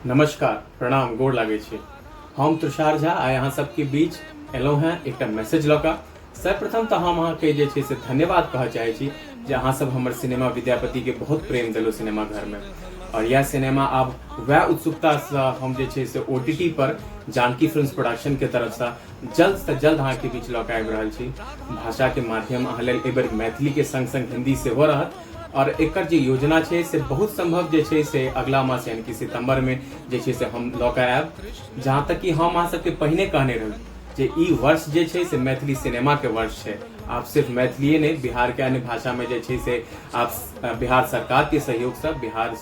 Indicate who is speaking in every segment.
Speaker 1: नमस्कार, प्रणाम, गोड़ लागे छी। हम तुषार झा आइ अहाँ सबके बीच एलहुँ हैं एकटा मैसेज लऽ कऽ। सर्वप्रथम तऽ हम अहाँके जे छै से धन्यवाद कहऽ चाहै छी जे अहाँ सब हमर सिनेमा विद्यापति के बहुत प्रेम देलहुँ सिनेमा घर में। और यह सिनेमा आब वह उत्सुकता से हम जे छै से OTT पर जानकी फिल्म्स प्रोडक्शन के तरफ से जल्द से जल्द अहाँ के बीच लऽ कऽ आबि रहल छी। भाषा के माध्यम अहाँ लेल एहि बेर मैथिली के संग संग हिंदी सेहो रहत। और एकर जे योजना छै से बहुत संभव जे छै से अगला मास यानी कि सितंबर में जे छै से हम लऽ कऽ आयब। जहाँ तक कि हम अहाँ सबके पहिने कहने रही जे ई वर्ष जे छै से मैथिली सिनेमा के वर्ष छै। आप सिर्फ मैथिलीए नहीं, बिहार के अन्य भाषा में जे छै से आप बिहार सरकार के सहयोग से बिहार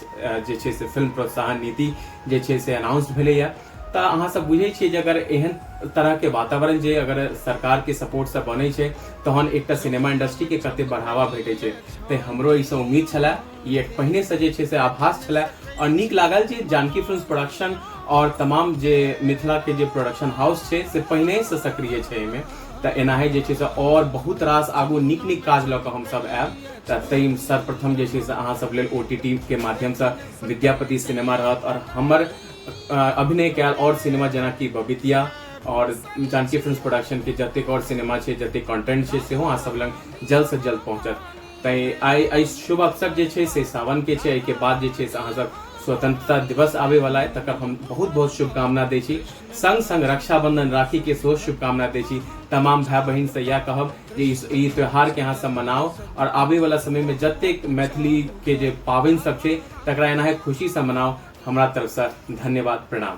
Speaker 1: जे छै से फिल्म प्रोत्साहन नीति जे छै से अनाउंस भेलैया। तऽ अहाँ सब बुझे छियै जे अगर एहन तरह के वातावरण जे अगर सरकार के सपोर्ट से बनै छै तहन एकटा सिनेमा इंडस्ट्री के कते बढ़ावा भेटै छै। तऽ हमरो ई उम्मीद छलै, ई एक पहिने से जे छै से आभास छलै और नीक लागल जे जानकी फिल्म्स प्रोडक्शन और तमाम जे मिथिला के जे प्रोडक्शन हाउस छै से पहिने से सक्रिय छै एहिमे। तऽ एनाहे जे छै से और बहुत रास आगू नीक नीक काज लऽ कऽ हम सब आयब। तऽ ताहिमे सर्वप्रथम जे छै से अहाँ सब लेल OTT के माध्यम से विद्यापति सिनेमा रहत और हमर अभिनय कयल और सिनेमा जेना कि बबितिया और जानकी फिल्म्स प्रोडक्शन के जतेक और सिनेमा छै, जतेक कंटेंट छै सेहो अहाँ सब लग जल्द से जल्द पहुंचत। तैं आई शुभ अवसर जे छै से सावन के छै, एहिके बाद जे छै से अहाँ सब स्वतंत्रता दिवस आवे वाला है, तकर हम बहुत बहुत शुभकामना दै छी। संग संग रक्षाबंधन राखी के सेहो शुभकामना दै छी। तमाम भाई बहन से यह कहब जे ई त्योहार के अहाँ सब मनाओ और आवे वाला समय में जतेक मैथिली के जे पाबनि सब छै तकरा एनाहे खुशी से मनाओ। हमरा तरफ से धन्यवाद, प्रणाम।